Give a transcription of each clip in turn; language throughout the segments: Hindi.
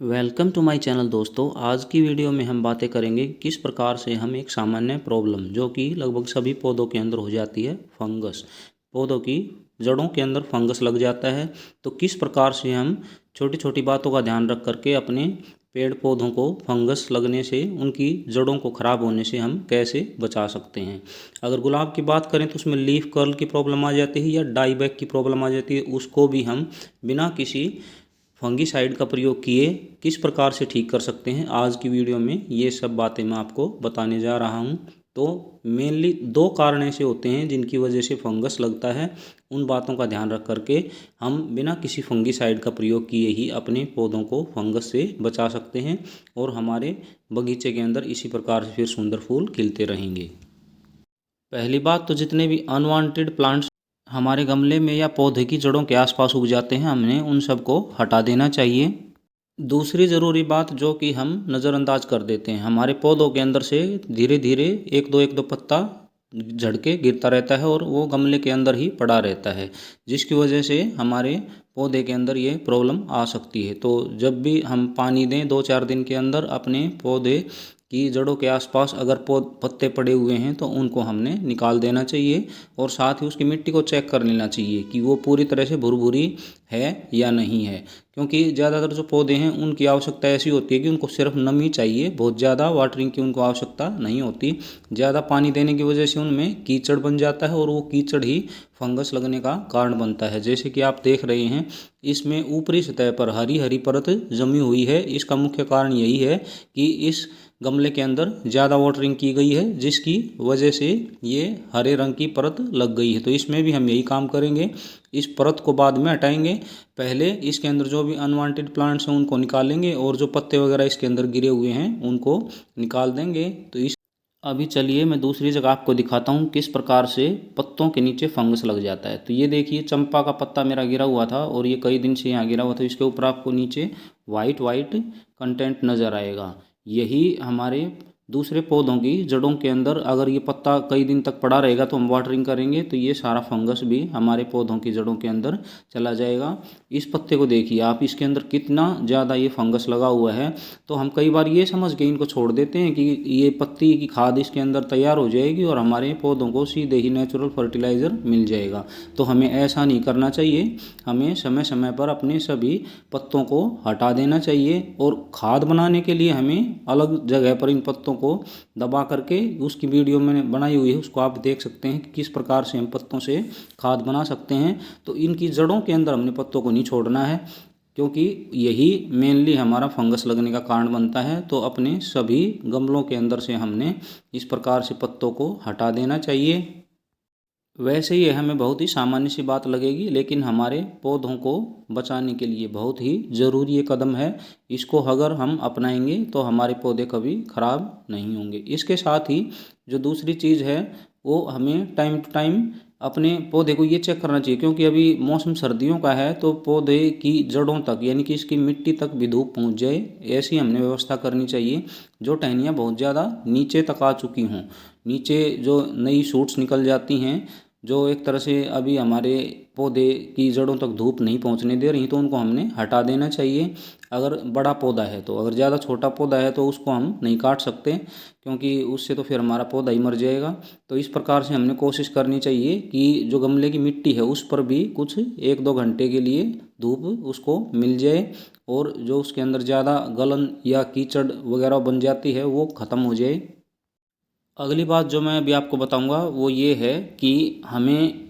वेलकम टू माय चैनल दोस्तों। आज की वीडियो में हम बातें करेंगे किस प्रकार से हम एक सामान्य प्रॉब्लम जो कि लगभग सभी पौधों के अंदर हो जाती है, फंगस। पौधों की जड़ों के अंदर फंगस लग जाता है, तो किस प्रकार से हम छोटी छोटी बातों का ध्यान रख करके अपने पेड़ पौधों को फंगस लगने से, उनकी जड़ों को ख़राब होने से हम कैसे बचा सकते हैं। अगर गुलाब की बात करें तो उसमें लीफ कर्ल की प्रॉब्लम आ जाती है या डाई बैक की प्रॉब्लम आ जाती है, उसको भी हम बिना किसी फंगीसाइड का प्रयोग किए किस प्रकार से ठीक कर सकते हैं। आज की वीडियो में ये सब बातें मैं आपको बताने जा रहा हूँ। तो मेनली दो कारण ऐसे होते हैं जिनकी वजह से फंगस लगता है। उन बातों का ध्यान रख करके हम बिना किसी फंगीसाइड का प्रयोग किए ही अपने पौधों को फंगस से बचा सकते हैं और हमारे बगीचे के अंदर इसी प्रकार से फिर सुंदर फूल खिलते रहेंगे। पहली बात तो जितने भी अनवांटेड प्लांट्स हमारे गमले में या पौधे की जड़ों के आसपास उग जाते हैं, हमने उन सबको हटा देना चाहिए। दूसरी ज़रूरी बात जो कि हम नज़रअंदाज कर देते हैं, हमारे पौधों के अंदर से धीरे धीरे एक दो पत्ता झड़ के गिरता रहता है और वो गमले के अंदर ही पड़ा रहता है, जिसकी वजह से हमारे पौधे के अंदर ये प्रॉब्लम आ सकती है। तो जब भी हम पानी दें 2-4 दिन के अंदर अपने पौधे की जड़ों के आसपास अगर पत्ते पड़े हुए हैं तो उनको हमने निकाल देना चाहिए और साथ ही उसकी मिट्टी को चेक कर लेना चाहिए कि वो पूरी तरह से भुरभुरी है या नहीं है। क्योंकि ज़्यादातर जो पौधे हैं उनकी आवश्यकता ऐसी होती है कि उनको सिर्फ नमी चाहिए, बहुत ज़्यादा वाटरिंग की उनको आवश्यकता नहीं होती। ज़्यादा पानी देने की वजह से उनमें कीचड़ बन जाता है और वो कीचड़ ही फंगस लगने का कारण बनता है। जैसे कि आप देख रहे हैं, इसमें ऊपरी सतह पर हरी हरी परत जमी हुई है। इसका मुख्य कारण यही है कि इस गमले के अंदर ज़्यादा वाटरिंग की गई है, जिसकी वजह से ये हरे रंग की परत लग गई है। तो इसमें भी हम यही काम करेंगे, इस परत को बाद में हटाएंगे। पहले इसके अंदर जो भी अनवांटेड प्लांट्स हैं उनको निकालेंगे और जो पत्ते वगैरह इसके अंदर गिरे हुए हैं उनको निकाल देंगे। तो इस अभी चलिए मैं दूसरी जगह आपको दिखाता हूँ किस प्रकार से पत्तों के नीचे फंगस लग जाता है। तो ये देखिए, चंपा का पत्ता मेरा गिरा हुआ था और ये कई दिन से यहाँ गिरा हुआ था। इसके ऊपर आपको नीचे वाइट वाइट कंटेंट नज़र आएगा। यही हमारे दूसरे पौधों की जड़ों के अंदर अगर ये पत्ता कई दिन तक पड़ा रहेगा तो हम वाटरिंग करेंगे तो ये सारा फंगस भी हमारे पौधों की जड़ों के अंदर चला जाएगा। इस पत्ते को देखिए आप, इसके अंदर कितना ज़्यादा ये फंगस लगा हुआ है। तो हम कई बार ये समझ के इनको छोड़ देते हैं कि ये पत्ती की खाद इसके अंदर तैयार हो जाएगी और हमारे पौधों को सीधे ही नेचुरल फर्टिलाइज़र मिल जाएगा। तो हमें ऐसा नहीं करना चाहिए। हमें समय समय पर अपने सभी पत्तों को हटा देना चाहिए और खाद बनाने के लिए हमें अलग जगह पर इन पत्तों को दबा करके, उसकी वीडियो मैंने बनाई हुई है, उसको आप देख सकते हैं कि किस प्रकार से हम पत्तों से खाद बना सकते हैं। तो इनकी जड़ों के अंदर हमने पत्तों को नहीं छोड़ना है, क्योंकि यही मेनली हमारा फंगस लगने का कारण बनता है। तो अपने सभी गमलों के अंदर से हमने इस प्रकार से पत्तों को हटा देना चाहिए। वैसे ये हमें बहुत ही सामान्य सी बात लगेगी, लेकिन हमारे पौधों को बचाने के लिए बहुत ही ज़रूरी ये कदम है। इसको अगर हम अपनाएंगे तो हमारे पौधे कभी ख़राब नहीं होंगे। इसके साथ ही जो दूसरी चीज़ है वो हमें टाइम टू टाइम अपने पौधे को ये चेक करना चाहिए, क्योंकि अभी मौसम सर्दियों का है तो पौधे की जड़ों तक यानी कि इसकी मिट्टी तक भी धूप पहुँच जाए, ऐसी हमने व्यवस्था करनी चाहिए। जो टहनियाँ बहुत ज़्यादा नीचे तक आ चुकी हों, नीचे जो नई शूट्स निकल जाती हैं, जो एक तरह से अभी हमारे पौधे की जड़ों तक धूप नहीं पहुंचने दे रही, तो उनको हमने हटा देना चाहिए। अगर बड़ा पौधा है तो, अगर ज़्यादा छोटा पौधा है तो उसको हम नहीं काट सकते, क्योंकि उससे तो फिर हमारा पौधा ही मर जाएगा। तो इस प्रकार से हमने कोशिश करनी चाहिए कि जो गमले की मिट्टी है उस पर भी कुछ 1-2 घंटे के लिए धूप उसको मिल जाए और जो उसके अंदर ज़्यादा गलन या कीचड़ वगैरह बन जाती है वो ख़त्म हो जाए। अगली बात जो मैं अभी आपको बताऊंगा वो ये है कि हमें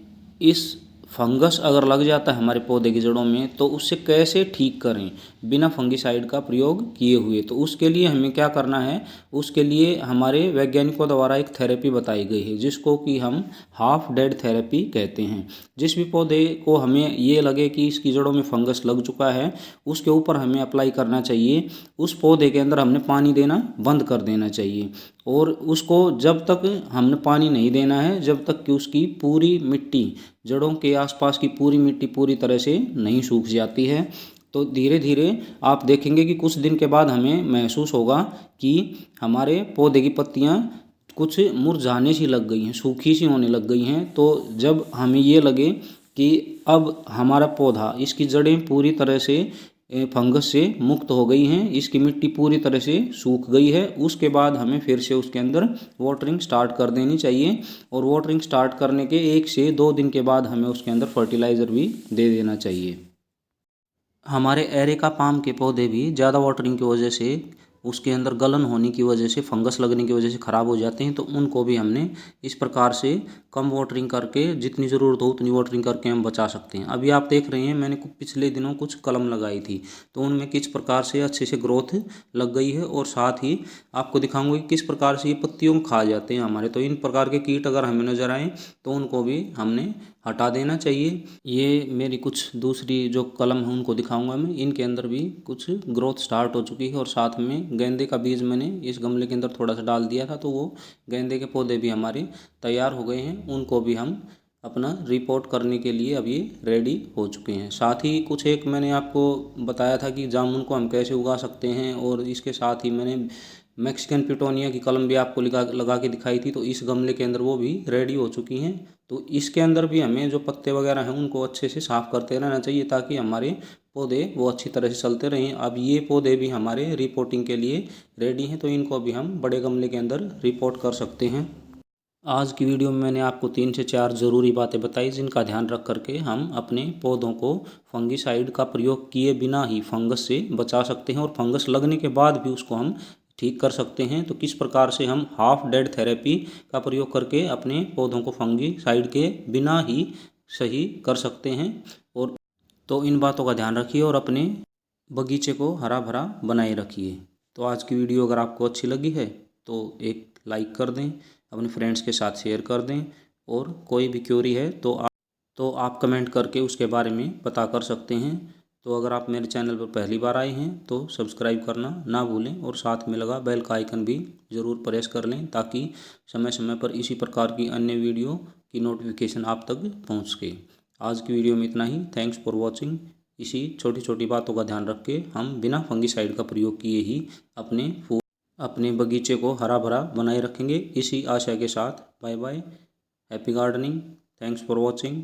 इस फंगस अगर लग जाता है हमारे पौधे की जड़ों में तो उससे कैसे ठीक करें बिना फंगिसाइड का प्रयोग किए हुए। तो उसके लिए हमें क्या करना है, उसके लिए हमारे वैज्ञानिकों द्वारा एक थेरेपी बताई गई है जिसको कि हम हाफ डेड थेरेपी कहते हैं। जिस भी पौधे को हमें ये लगे कि इसकी जड़ों में फंगस लग चुका है उसके ऊपर हमें अप्लाई करना चाहिए। उस पौधे के अंदर हमने पानी देना बंद कर देना चाहिए और उसको जब तक हमने पानी नहीं देना है जब तक कि उसकी पूरी मिट्टी, जड़ों के आसपास की पूरी मिट्टी पूरी तरह से नहीं सूख जाती है। तो धीरे धीरे आप देखेंगे कि कुछ दिन के बाद हमें महसूस होगा कि हमारे पौधे की पत्तियां कुछ मुरझाने सी लग गई हैं, सूखी सी होने लग गई हैं। तो जब हमें ये लगे कि अब हमारा पौधा, इसकी जड़ें पूरी तरह से फंगस से मुक्त हो गई हैं, इसकी मिट्टी पूरी तरह से सूख गई है। उसके बाद हमें फिर से उसके अंदर वाटरिंग स्टार्ट कर देनी चाहिए और वाटरिंग स्टार्ट करने के 1 से 2 दिन के बाद हमें उसके अंदर फर्टिलाइज़र भी दे देना चाहिए। हमारे एरेका पाम के पौधे भी ज़्यादा वाटरिंग की वजह से, उसके अंदर गलन होने की वजह से, फंगस लगने की वजह से ख़राब हो जाते हैं। तो उनको भी हमने इस प्रकार से कम वाटरिंग करके, जितनी ज़रूरत हो उतनी वाटरिंग करके हम बचा सकते हैं। अभी आप देख रहे हैं मैंने पिछले दिनों कुछ कलम लगाई थी, तो उनमें किस प्रकार से अच्छे से ग्रोथ लग गई है और साथ ही आपको दिखाऊंगा कि किस प्रकार से ये पत्तियों को खा जाते हैं हमारे। तो इन प्रकार के कीट अगर हमें नज़र आए तो उनको भी हमने हटा देना चाहिए। ये मेरी कुछ दूसरी जो कलम है उनको दिखाऊंगा मैं, इनके अंदर भी कुछ ग्रोथ स्टार्ट हो चुकी है और साथ में गेंदे का बीज मैंने इस गमले के अंदर थोड़ा सा डाल दिया था, तो वो गेंदे के पौधे भी हमारे तैयार हो गए हैं। उनको भी हम अपना रिपोर्ट करने के लिए अभी रेडी हो चुके हैं। साथ ही कुछ एक मैंने आपको बताया था कि जामुन को हम कैसे उगा सकते हैं, और इसके साथ ही मैंने मैक्सिकन पिटोनिया की कलम भी आपको लगा के दिखाई थी, तो इस गमले के अंदर वो भी रेडी हो चुकी हैं। तो इसके अंदर भी हमें जो पत्ते वगैरह हैं उनको अच्छे से साफ़ करते रहना चाहिए ताकि हमारे पौधे वो अच्छी तरह से चलते रहें। अब ये पौधे भी हमारे रिपोर्टिंग के लिए रेडी हैं, तो इनको भी हम बड़े गमले के अंदर रिपोर्ट कर सकते हैं। आज की वीडियो में मैंने आपको 3 से 4 ज़रूरी बातें बताई जिनका ध्यान रख करके हम अपने पौधों को फंगिसाइड का प्रयोग किए बिना ही फंगस से बचा सकते हैं, और फंगस लगने के बाद भी उसको हम ठीक कर सकते हैं। तो किस प्रकार से हम हाफ डेड थेरेपी का प्रयोग करके अपने पौधों को फंगिसाइड के बिना ही सही कर सकते हैं। और तो इन बातों का ध्यान रखिए और अपने बगीचे को हरा भरा बनाए रखिए। तो आज की वीडियो अगर आपको अच्छी लगी है तो एक लाइक कर दें, अपने फ्रेंड्स के साथ शेयर कर दें, और कोई भी क्वेरी है तो आप कमेंट करके उसके बारे में पता कर सकते हैं। तो अगर आप मेरे चैनल पर पहली बार आए हैं तो सब्सक्राइब करना ना भूलें, और साथ में लगा बेल का आइकन भी ज़रूर प्रेस कर लें ताकि समय समय पर इसी प्रकार की अन्य वीडियो की नोटिफिकेशन आप तक पहुँच सके। आज की वीडियो में इतना ही। Thanks for watching. इसी छोटी छोटी बातों का ध्यान रख के हम बिना फंगिसाइड का प्रयोग किए ही अपने बगीचे को हरा भरा बनाए रखेंगे। इसी आशा के साथ bye bye, happy gardening, thanks for watching.